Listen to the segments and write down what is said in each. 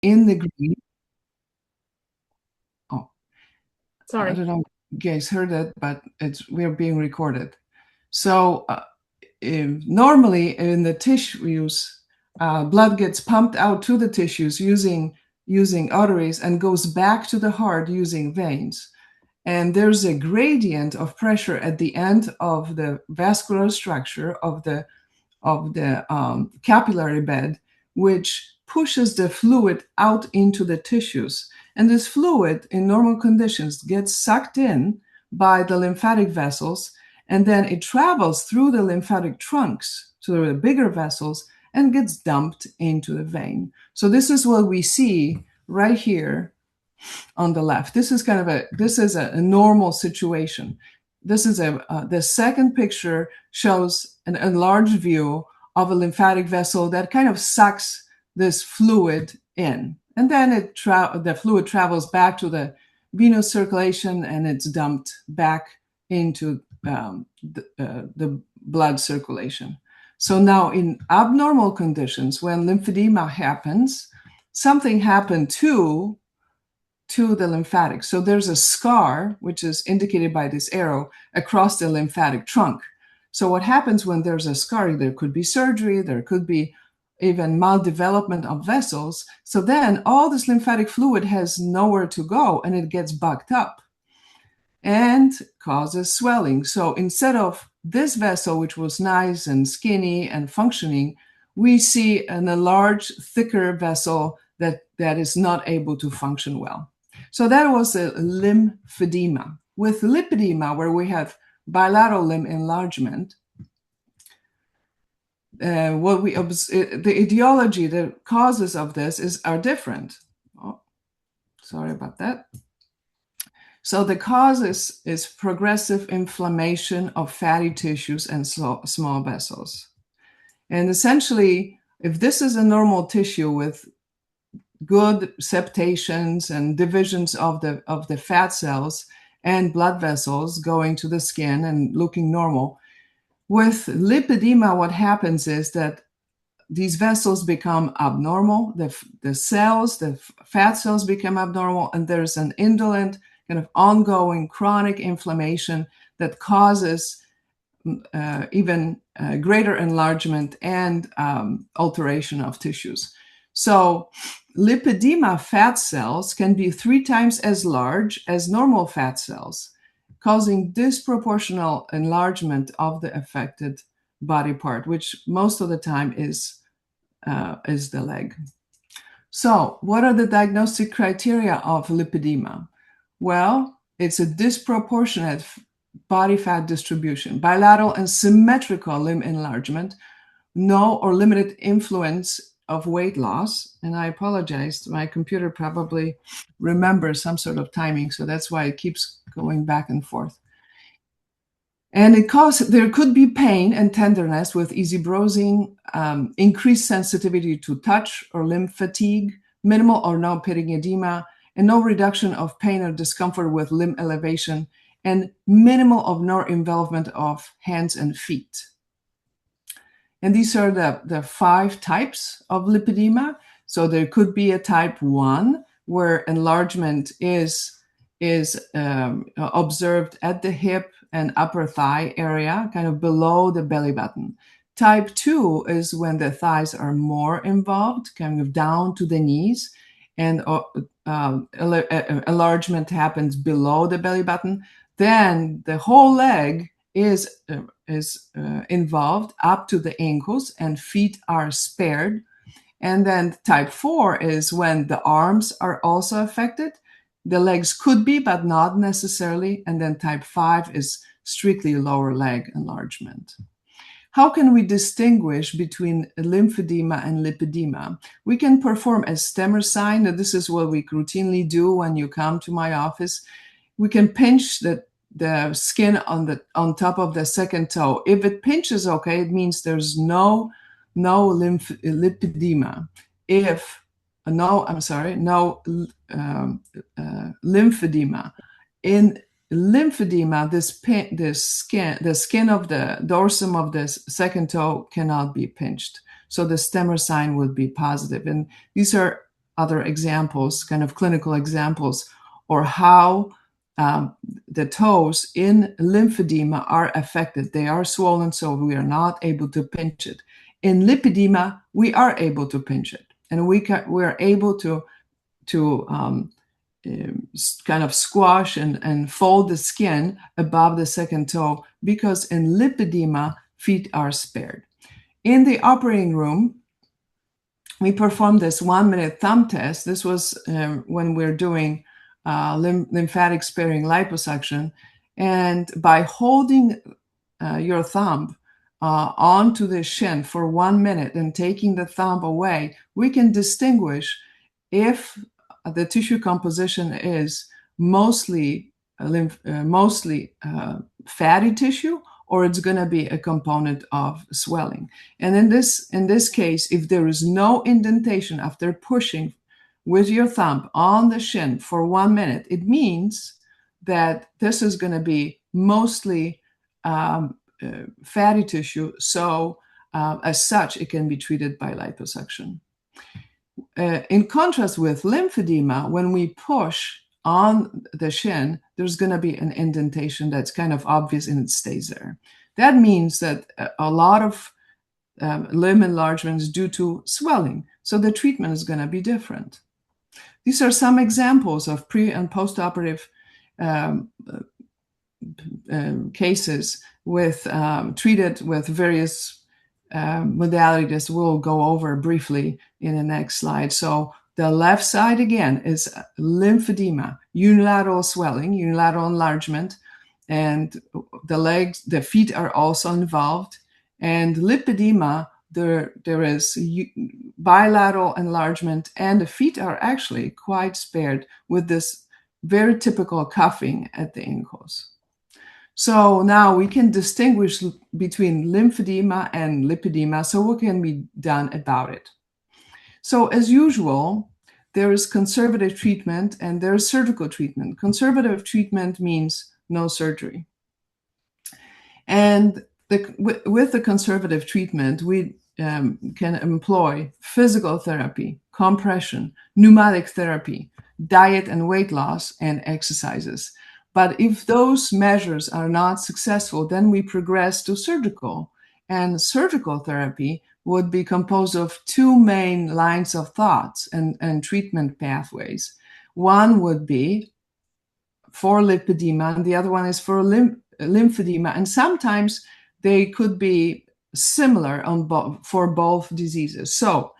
in the green. Oh, Sorry. I don't know if you guys heard it, but we're being recorded. So normally in the tissues, blood gets pumped out to the tissues using arteries and goes back to the heart using veins. And there's a gradient of pressure at the end of the vascular structure of the capillary bed, which pushes the fluid out into the tissues. And this fluid, in normal conditions, gets sucked in by the lymphatic vessels, and then it travels through the lymphatic trunks to the bigger vessels and gets dumped into the vein. So this is what we see right here on the left. This is a normal situation. This is the second picture shows an enlarged view of a lymphatic vessel that kind of sucks this fluid in, and then the fluid travels back to the venous circulation and it's dumped back into the blood circulation. So now in abnormal conditions, when lymphedema happens, something happened to the lymphatic. So there's a scar, which is indicated by this arrow, across the lymphatic trunk. So what happens when there's a scar? There could be surgery, there could be even maldevelopment of vessels. So then all this lymphatic fluid has nowhere to go and it gets bucked up and causes swelling. So instead of this vessel, which was nice and skinny and functioning, we see a large, thicker vessel that is not able to function well. So that was a lymphedema. With lipedema, where we have bilateral limb enlargement, the etiology, the causes of this are different. Oh, sorry about that. So the cause is progressive inflammation of fatty tissues and small vessels. And essentially, if this is a normal tissue with good septations and divisions of the fat cells and blood vessels going to the skin and looking normal, with lipedema, what happens is that these vessels become abnormal. The cells, the fat cells become abnormal, and there's an indolent kind of ongoing chronic inflammation that causes even greater enlargement and alteration of tissues. So lipedema fat cells can be 3 times as large as normal fat cells, causing disproportional enlargement of the affected body part, which most of the time is the leg. So what are the diagnostic criteria of lipedema? Well, it's a disproportionate body fat distribution, bilateral and symmetrical limb enlargement, no or limited influence of weight loss. And I apologize, my computer probably remembers some sort of timing, so that's why it keeps going back and forth. And there could be pain and tenderness with easy bruising, increased sensitivity to touch or limb fatigue, minimal or no pitting edema, and no reduction of pain or discomfort with limb elevation, and minimal or no involvement of hands and feet. And these are the 5 types of lipedema. So there could be a type 1 where enlargement is observed at the hip and upper thigh area, kind of below the belly button. Type 2 is when the thighs are more involved, kind of down to the knees, and enlargement happens below the belly button. Then the whole leg is involved up to the ankles, and feet are spared. And then type 4 is when the arms are also affected. The legs could be, but not necessarily. And then type 5 is strictly lower leg enlargement. How can we distinguish between lymphedema and lipedema? We can perform a stemmer sign. This is what we routinely do when you come to my office. We can pinch the skin on top of the second toe. If it pinches okay, it means there's no lipedema. No lymphedema. In lymphedema, the skin of the dorsum of the second toe cannot be pinched. So the stemmer sign would be positive. And these are other examples, kind of clinical examples, or how the toes in lymphedema are affected. They are swollen, so we are not able to pinch it. In lipedema, we are able to pinch it, and we are able to kind of squash and fold the skin above the second toe, because in lipedema, feet are spared. In the operating room, we performed this 1-minute thumb test. This was when we're doing lymphatic sparing liposuction. And by holding your thumb onto the shin for 1 minute and taking the thumb away, we can distinguish if the tissue composition is mostly fatty tissue, or it's going to be a component of swelling. And in this case, if there is no indentation after pushing with your thumb on the shin for 1 minute, it means that this is going to be mostly fatty tissue. So as such, it can be treated by liposuction. In contrast with lymphedema, when we push on the shin, there's going to be an indentation that's kind of obvious and it stays there. That means that a lot of limb enlargements due to swelling. So the treatment is going to be different. These are some examples of pre- and post-operative cases treated with various modalities we'll go over briefly in the next slide. So the left side again is lymphedema, unilateral swelling, unilateral enlargement, and the feet are also involved. And lipedema, there is bilateral enlargement, and the feet are actually quite spared with this very typical cuffing at the ankles. So now we can distinguish between lymphedema and lipedema. So what can be done about it? So as usual, there is conservative treatment and there is surgical treatment. Conservative treatment means no surgery. And with the conservative treatment, we can employ physical therapy, compression, pneumatic therapy, diet and weight loss, and exercises. But if those measures are not successful, then we progress to surgical. And surgical therapy would be composed of two main lines of thoughts and treatment pathways. One would be for lipedema, and the other one is for lymphedema. And sometimes they could be similar for both diseases. So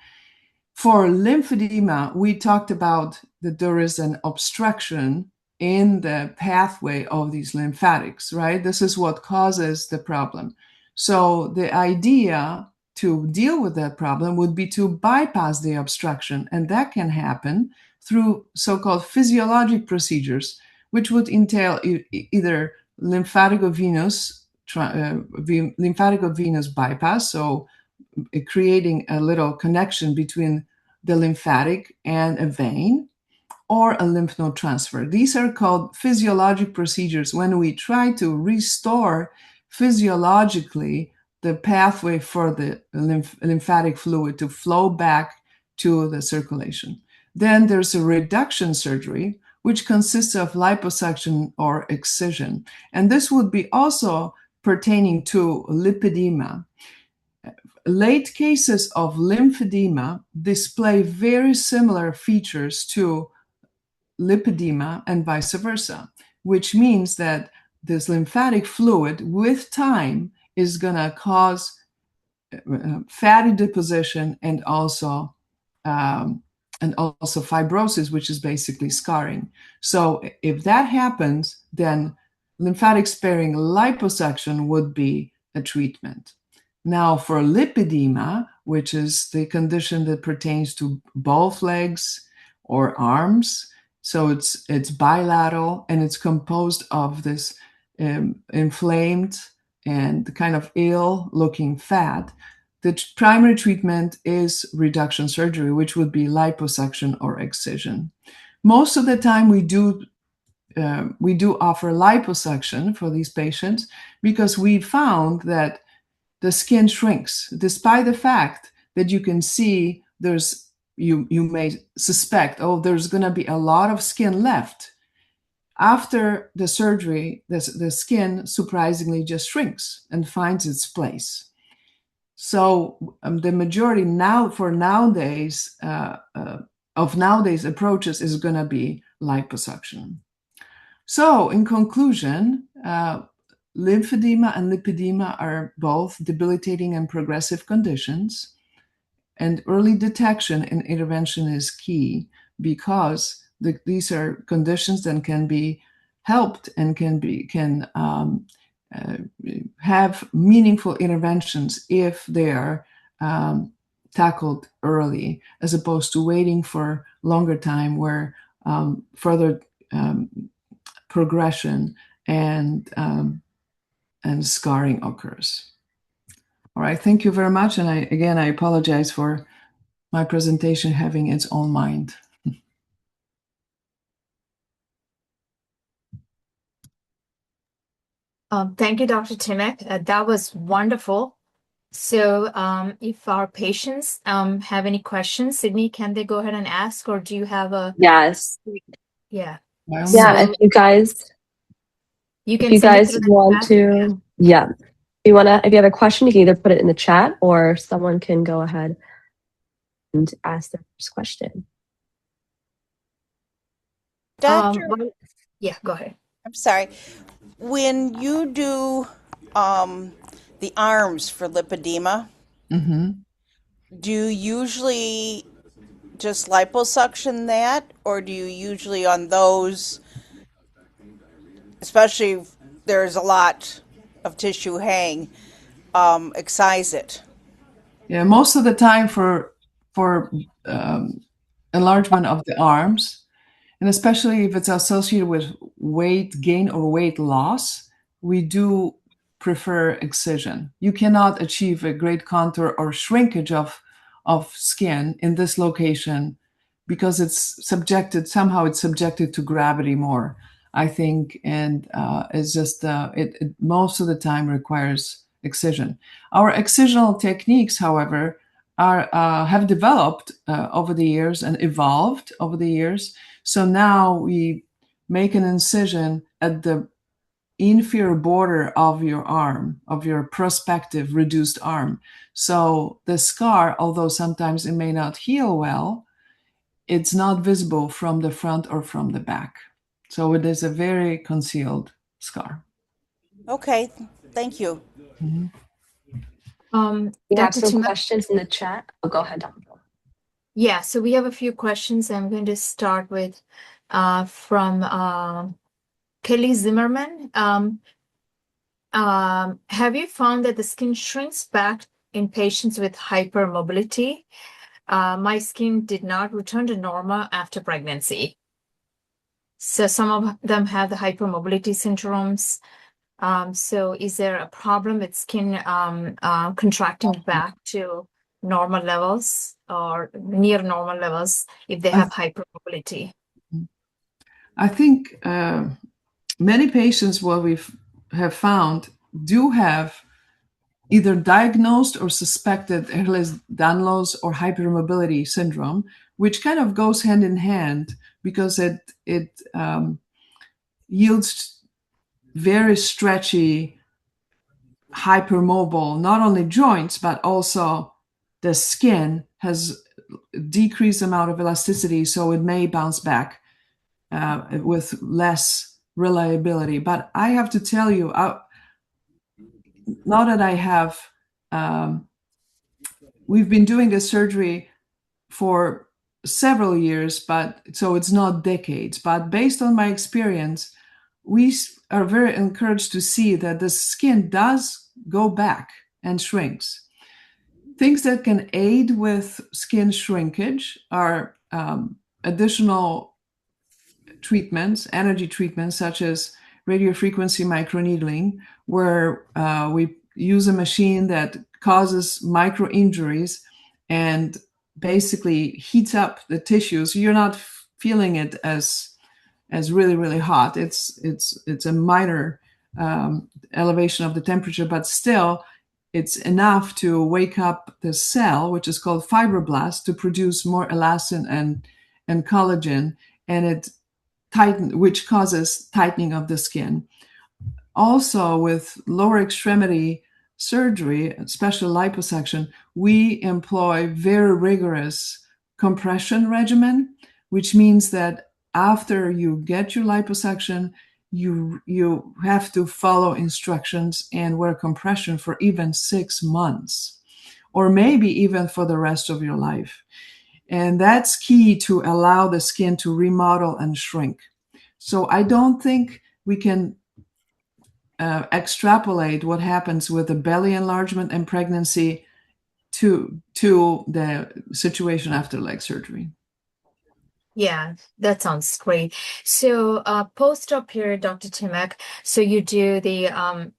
for lymphedema, we talked about that there is an obstruction in the pathway of these lymphatics, right? This is what causes the problem. So the idea to deal with that problem would be to bypass the obstruction, and that can happen through so-called physiologic procedures, which would entail either lymphatico-venous bypass, so creating a little connection between the lymphatic and a vein, or a lymph node transfer. These are called physiologic procedures when we try to restore physiologically the pathway for the lymphatic fluid to flow back to the circulation. Then there's a reduction surgery, which consists of liposuction or excision. And this would be also pertaining to lipedema. Late cases of lymphedema display very similar features to lipedema and vice versa, which means that this lymphatic fluid with time is going to cause fatty deposition and also fibrosis, which is basically scarring. So if that happens, then lymphatic sparing liposuction would be a treatment. Now for lipedema, which is the condition that pertains to both legs or arms, so it's bilateral and it's composed of this inflamed and kind of ill-looking fat. The primary treatment is reduction surgery, which would be liposuction or excision. Most of the time, we do offer liposuction for these patients because we found that the skin shrinks, despite the fact that you can see there's you may suspect, oh, there's going to be a lot of skin left. After the surgery, the skin surprisingly just shrinks and finds its place. So the majority now for nowadays of nowadays approaches is going to be liposuction. So in conclusion, lymphedema and lipedema are both debilitating and progressive conditions, and early detection and intervention is key because these are conditions that can be helped and can have meaningful interventions if they are tackled early, as opposed to waiting for longer time where further progression and scarring occurs. All right, thank you very much. And I apologize for my presentation having its own mind. Thank you, Dr. Timek. That was wonderful. So if our patients have any questions, Sydney, can they go ahead and ask, or do you have a... Yes. Yeah. Yeah, if you guys want to, if you have a question, you can either put it in the chat or someone can go ahead and ask the first question. Doctor, yeah, go ahead. I'm sorry. When you do the arms for lipedema, do you usually just liposuction that, or do you usually on those, especially if there's a lot of tissue hang, excise it? Yeah, most of the time for enlargement of the arms, and especially if it's associated with weight gain or weight loss, we do prefer excision. You cannot achieve a great contour or shrinkage of skin in this location because it's subjected to gravity more, I think, and it's just it most of the time requires excision. Our excisional techniques, however, have developed over the years and evolved over the years. So now we make an incision at the inferior border of your arm, of your prospective reduced arm. So the scar, although sometimes it may not heal well, it's not visible from the front or from the back. So it is a very concealed scar. Okay, thank you. We have some questions in the chat. Oh, go ahead, Dr. Yeah, so we have a few questions. I'm going to start with from Kelly Zimmerman. Have you found that the skin shrinks back in patients with hypermobility? My skin did not return to normal after pregnancy. So some of them have the hypermobility syndromes. So is there a problem with skin contracting back to normal levels or near normal levels if they have hypermobility? I think many patients, what we have found, do have either diagnosed or suspected Ehlers-Danlos or hypermobility syndrome, which kind of goes hand in hand because it yields very stretchy, hypermobile, not only joints, but also the skin has decreased amount of elasticity, so it may bounce back with less reliability. But I have to tell you, now that I have, we've been doing this surgery for several years, but so it's not decades. But based on my experience, we are very encouraged to see that the skin does go back and shrinks. Things that can aid with skin shrinkage are additional treatments, energy treatments, such as radiofrequency microneedling, where we use a machine that causes micro injuries and basically heats up the tissues. You're not feeling it as really, really hot. It's a minor elevation of the temperature, but still it's enough to wake up the cell, which is called fibroblast, to produce more elastin and collagen, and which causes tightening of the skin. Also, with lower extremity surgery, special liposuction, we employ very rigorous compression regimen, which means that after you get your liposuction, you have to follow instructions and wear compression for even 6 months, or maybe even for the rest of your life. And that's key to allow the skin to remodel and shrink. So I don't think we can extrapolate what happens with the belly enlargement and pregnancy to the situation after leg surgery. Yeah, that sounds great. So post-op period, Dr. Timek, so you do the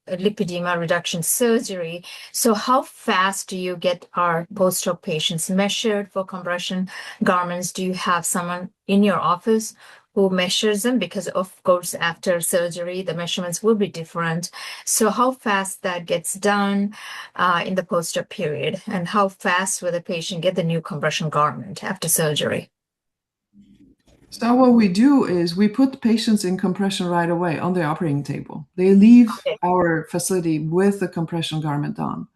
lipedema reduction surgery. So how fast do you get our post-op patients measured for compression garments? Do you have someone in your office who measures them? Because of course, after surgery, the measurements will be different. So how fast that gets done in the post-op period, and how fast will the patient get the new compression garment after surgery? So what we do is we put patients in compression right away on the operating table. They leave our facility with the compression garment on.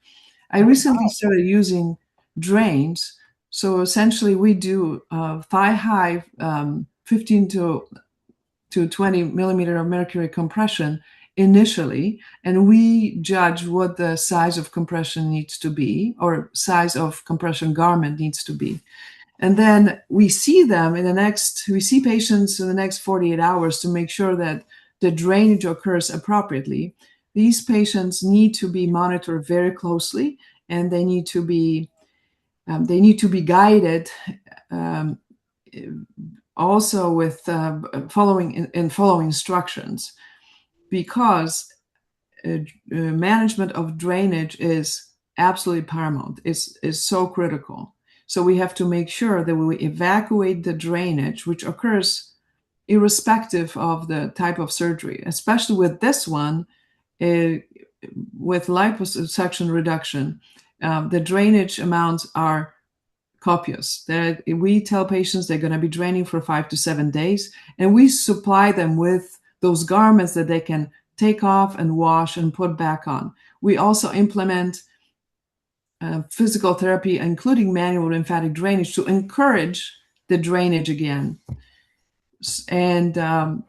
I recently started using drains. So essentially we do thigh-high 15 to 20 millimeter of mercury compression initially, and we judge what the size of compression needs to be, or size of compression garment needs to be. And then we see patients in the next 48 hours to make sure that the drainage occurs appropriately. These patients need to be monitored very closely, and they need to be guided also with following instructions, because management of drainage is absolutely paramount. Is so critical. So we have to make sure that we evacuate the drainage, which occurs irrespective of the type of surgery, especially with this one, with liposuction reduction. The drainage amounts are copious. We tell patients they're going to be draining for 5 to 7 days, and we supply them with those garments that they can take off and wash and put back on. We also implement physical therapy, including manual lymphatic drainage, to encourage the drainage again. And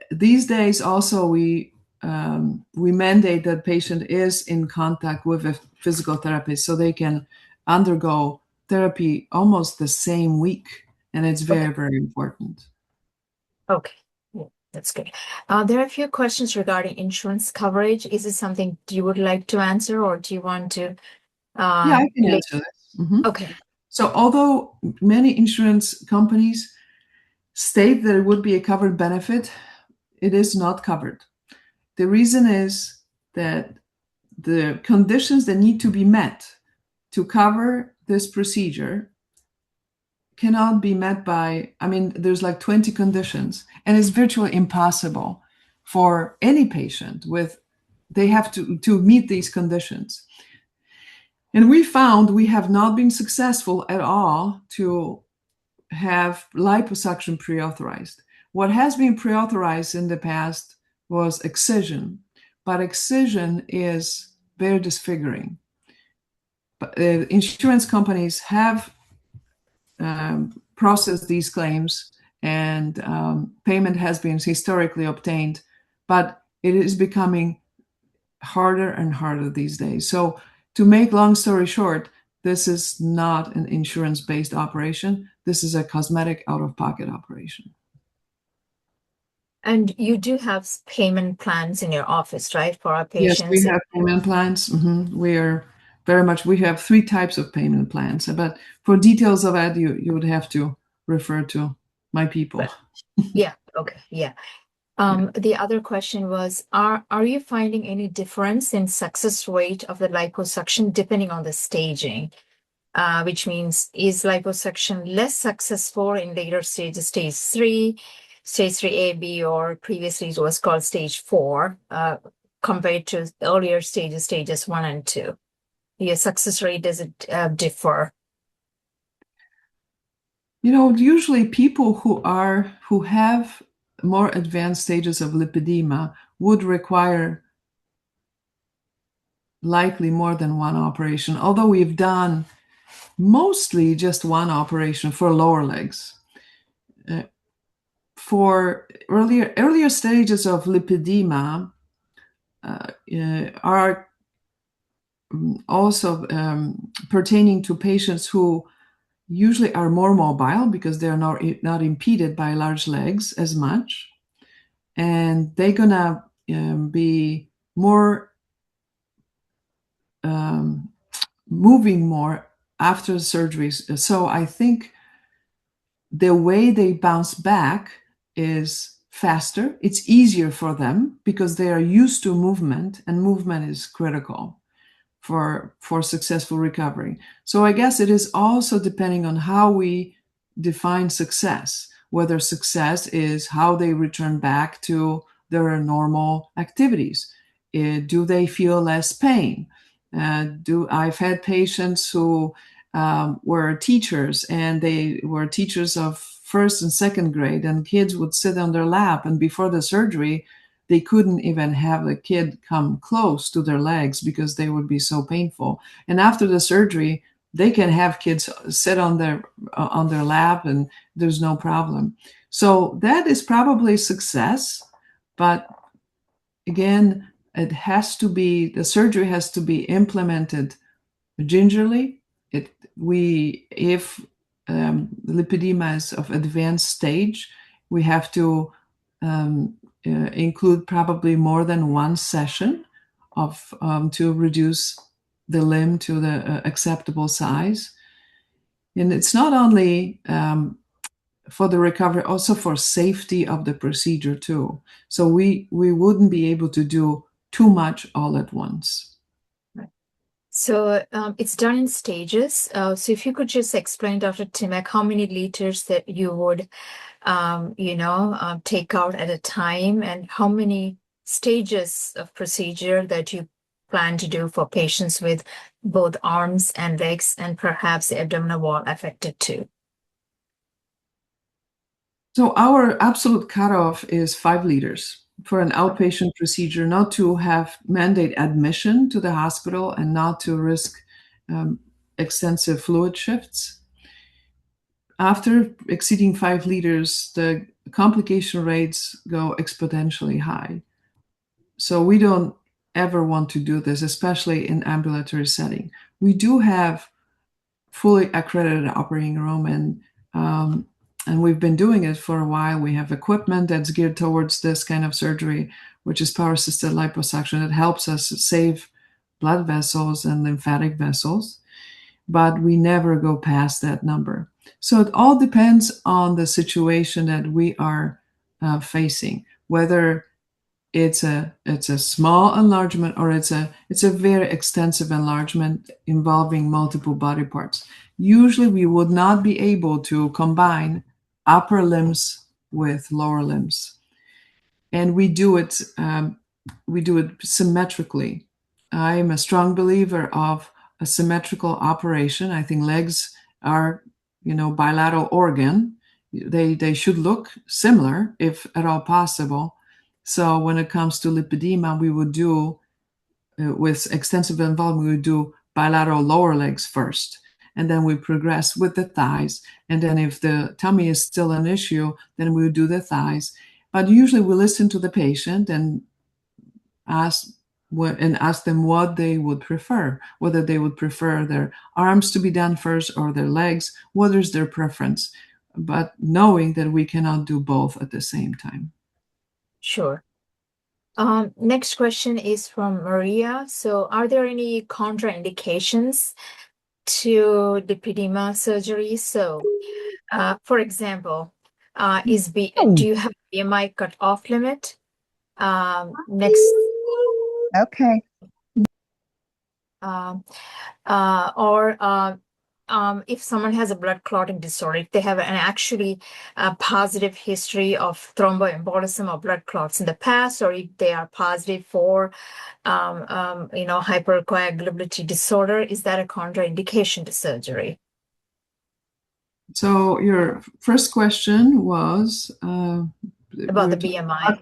these days also we mandate that patient is in contact with a physical therapist so they can undergo therapy almost the same week, and it's very, very important. Okay. That's good. There are a few questions regarding insurance coverage. Is it something you would like to answer, or do you want to? Yeah, I can answer this. Mm-hmm. Okay. So although many insurance companies state that it would be a covered benefit, it is not covered. The reason is that the conditions that need to be met to cover this procedure cannot be met by, there's like 20 conditions, and it's virtually impossible for any patient they have to meet these conditions. And we found we have not been successful at all to have liposuction pre-authorized. What has been pre-authorized in the past was excision, but excision is very disfiguring. But insurance companies have processed these claims, and payment has been historically obtained, but it is becoming harder and harder these days. So to make long story short, this is not an insurance-based operation. This is a cosmetic out-of-pocket operation. And you do have payment plans in your office, right, for our patients? Yes, we have payment plans. Mm-hmm. We have 3 types of payment plans, but for details of that, you would have to refer to my people. Yeah. Okay. Yeah. The other question was, are you finding any difference in success rate of the liposuction depending on the staging? Which means, is liposuction less successful in later stages, stage 3, stage 3A, B, or previously it was called stage 4, compared to earlier stages 1 and 2? your success rate, does it differ? Usually people who have more advanced stages of lipedema would require likely more than one operation, although we've done mostly just one operation for lower legs. For earlier stages of lipedema are also pertaining to patients who usually are more mobile because they're not impeded by large legs as much, and they're gonna be more moving more after surgeries. So I think the way they bounce back is faster. It's easier for them because they are used to movement, and movement is critical for successful recovery. So I guess it is also depending on how we define success, whether success is how they return back to their normal activities. Do they feel less pain? I've had patients who were teachers, and they were teachers of first and second grade, and kids would sit on their lap, and before the surgery they couldn't even have the kid come close to their legs because they would be so painful. And after the surgery, they can have kids sit on their lap and there's no problem. So that is probably success, but again, the surgery has to be implemented gingerly. If lipedema is of advanced stage, we have to include probably more than one session of to reduce the limb to the acceptable size. And it's not only for the recovery, also for safety of the procedure too. So we wouldn't be able to do too much all at once. So it's done in stages. So if you could just explain, Dr. Timek, how many liters that you would, take out at a time, and how many stages of procedure that you plan to do for patients with both arms and legs, and perhaps the abdominal wall affected too. So our absolute cutoff is 5 liters for an outpatient procedure, not to have mandate admission to the hospital and not to risk extensive fluid shifts. After exceeding 5 liters, the complication rates go exponentially high. So we don't ever want to do this, especially in ambulatory setting. We do have fully accredited operating room, and we've been doing it for a while. We have equipment that's geared towards this kind of surgery, which is power-assisted liposuction. It helps us save blood vessels and lymphatic vessels, but we never go past that number. So it all depends on the situation that we are facing, whether it's a small enlargement or it's a very extensive enlargement involving multiple body parts. Usually we would not be able to combine upper limbs with lower limbs, and we do it symmetrically. I'm a strong believer of a symmetrical operation. I think legs are bilateral organ. They should look similar if at all possible. So when it comes to lipedema, we would do, with extensive involvement, we would do bilateral lower legs first, and then we progress with the thighs. And then if the tummy is still an issue, then we would do the thighs. But usually we listen to the patient and ask them what they would prefer, whether they would prefer their arms to be done first or their legs, what is their preference, but knowing that we cannot do both at the same time. Sure. Next question is from Maria. So are there any contraindications to lipedema surgery? So, for example, do you have a BMI cut-off limit? Next. Okay. Or if someone has a blood clotting disorder, if they have an actually positive history of thromboembolism or blood clots in the past, or if they are positive for, hypercoagulability disorder, is that a contraindication to surgery? So your first question was About the BMI.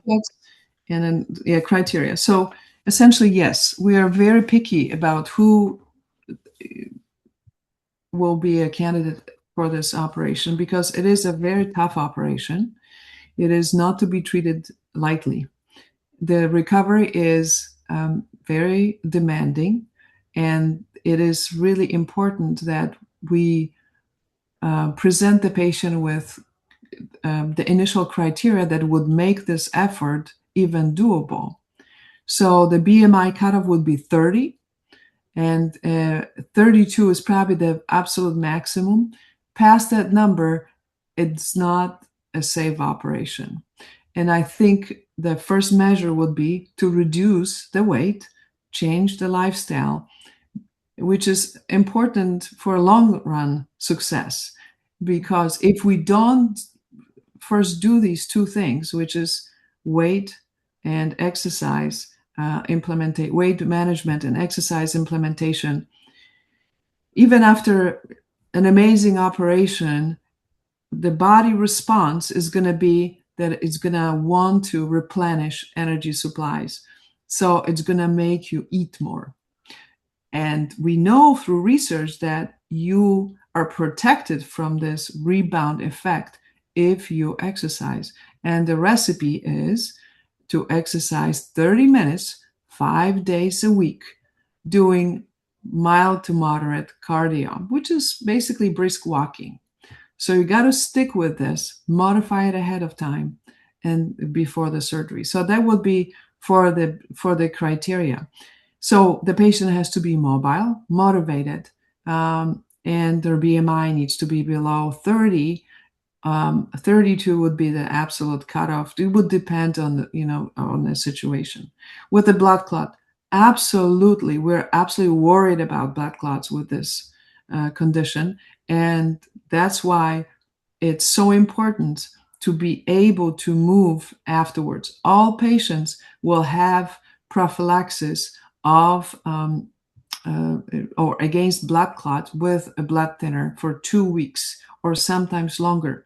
And then criteria. So essentially, yes, we are very picky about who will be a candidate for this operation because it is a very tough operation. It is not to be treated lightly. The recovery is very demanding, and it is really important that we present the patient with the initial criteria that would make this effort even doable. So the BMI cutoff would be 30, and 32 is probably the absolute maximum. Past that number, it's not a safe operation. And I think the first measure would be to reduce the weight, change the lifestyle, which is important for long run success. Because if we don't first do these two things, which is weight and exercise, weight management and exercise implementation, even after an amazing operation, the body response is going to be that it's going to want to replenish energy supplies. So it's going to make you eat more. And we know through research that you are protected from this rebound effect if you exercise. And the recipe is to exercise 30 minutes, 5 days a week, doing mild to moderate cardio, which is basically brisk walking. So you got to stick with this, modify it ahead of time and before the surgery. So that would be for the criteria. So the patient has to be mobile, motivated, and their BMI needs to be below 30. 32 would be the absolute cutoff. It would depend on the situation. With the blood clot, absolutely, we're absolutely worried about blood clots with this condition, and that's why it's so important to be able to move afterwards. All patients will have prophylaxis of or against blood clot with a blood thinner for 2 weeks or sometimes longer.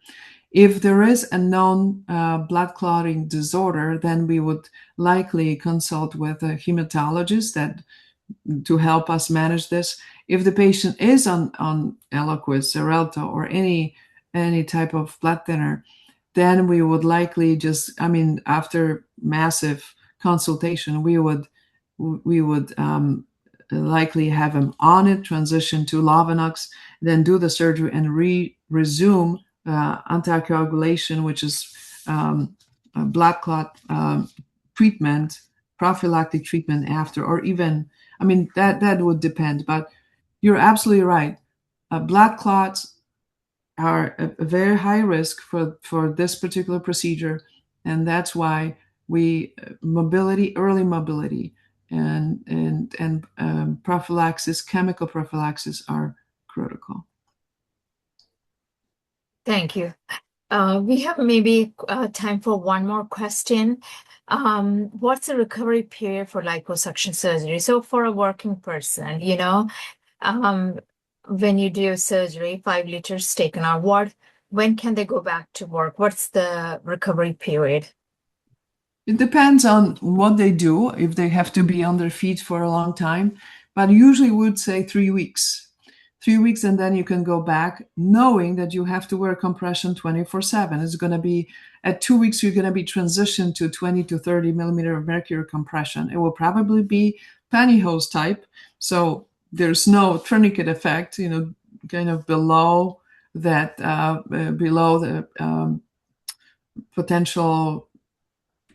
If there is a known blood clotting disorder, then we would likely consult with a hematologist to help us manage this. If the patient is on Eliquis, Xarelto, or any type of blood thinner, then we would likely after massive consultation, we would likely have him on it, transition to Lovenox, then do the surgery and resume anticoagulation, which is a blood clot treatment, prophylactic treatment after, or even, that would depend. But you're absolutely right. Blood clots are a very high risk for this particular procedure, and that's why early mobility and prophylaxis, chemical prophylaxis are critical. Thank you. We have maybe time for one more question. What's the recovery period for liposuction surgery? So for a working person, when you do surgery, 5 liters taken out, when can they go back to work? What's the recovery period? It depends on what they do, if they have to be on their feet for a long time, but usually we would say 3 weeks. 3 weeks, and then you can go back knowing that you have to wear compression 24/7. It's going to be at 2 weeks, you're going to be transitioned to 20 to 30 millimeter of mercury compression. It will probably be pantyhose type. So there's no tourniquet effect, kind of below that, below the potential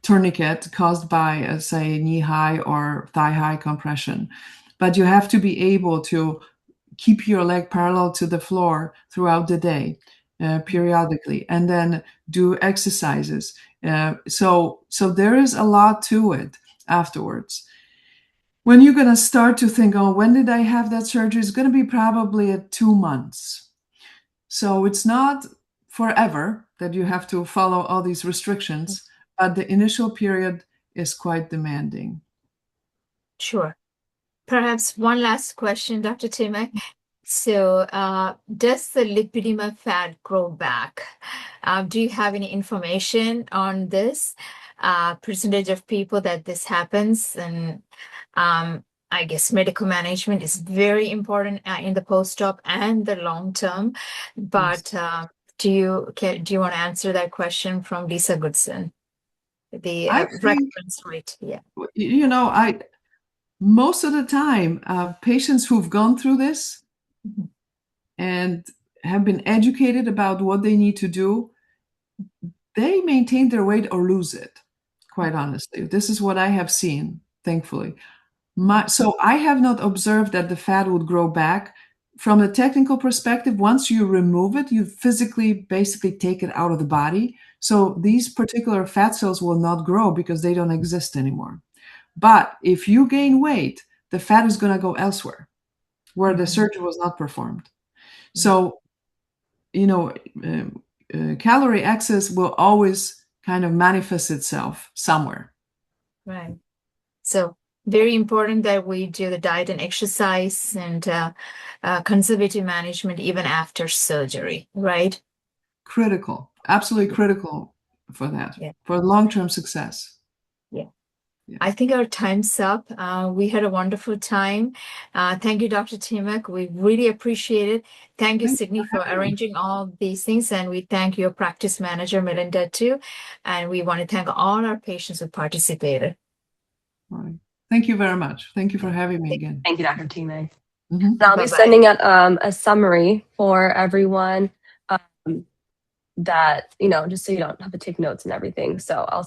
tourniquet caused by, say, knee-high or thigh-high compression. But you have to be able to keep your leg parallel to the floor throughout the day, periodically, and then do exercises. So there is a lot to it afterwards. when you're going to start to think, oh, when did I have that surgery? It's going to be probably at 2 months. So it's not forever that you have to follow all these restrictions, but the initial period is quite demanding. Sure. Perhaps one last question, Dr. Timek. So does the lipedema fat grow back? Do you have any information on this? Percentage of people that this happens? And I guess medical management is very important in the post-op and the long term. But do you want to answer that question from Lisa Goodson? The recurrence rate, yeah. You know, most of the time, patients who've gone through this and have been educated about what they need to do, they maintain their weight or lose it, quite honestly. This is what I have seen, thankfully. So I have not observed that the fat would grow back. From a technical perspective, once you remove it, you physically basically take it out of the body. So these particular fat cells will not grow because they don't exist anymore. But if you gain weight, the fat is going to go elsewhere where the surgery was not performed. So, you know, calorie excess will always kind of manifest itself somewhere. Right. So very important that we do the diet and exercise and conservative management even after surgery, right? Critical, absolutely critical for that, for long-term success. Yeah. I think our time's up. We had a wonderful time. Thank you, Dr. Timek. We really appreciate it. Thank you, Sydney, for arranging all these things. And we thank your practice manager, Melinda, too. And we want to thank all our patients who participated. All right. Thank you very much. Thank you for having me again. Thank you, Dr. Timek. I'll be sending out a summary for everyone that, you know, just so you don't have to take notes and everything. So I'll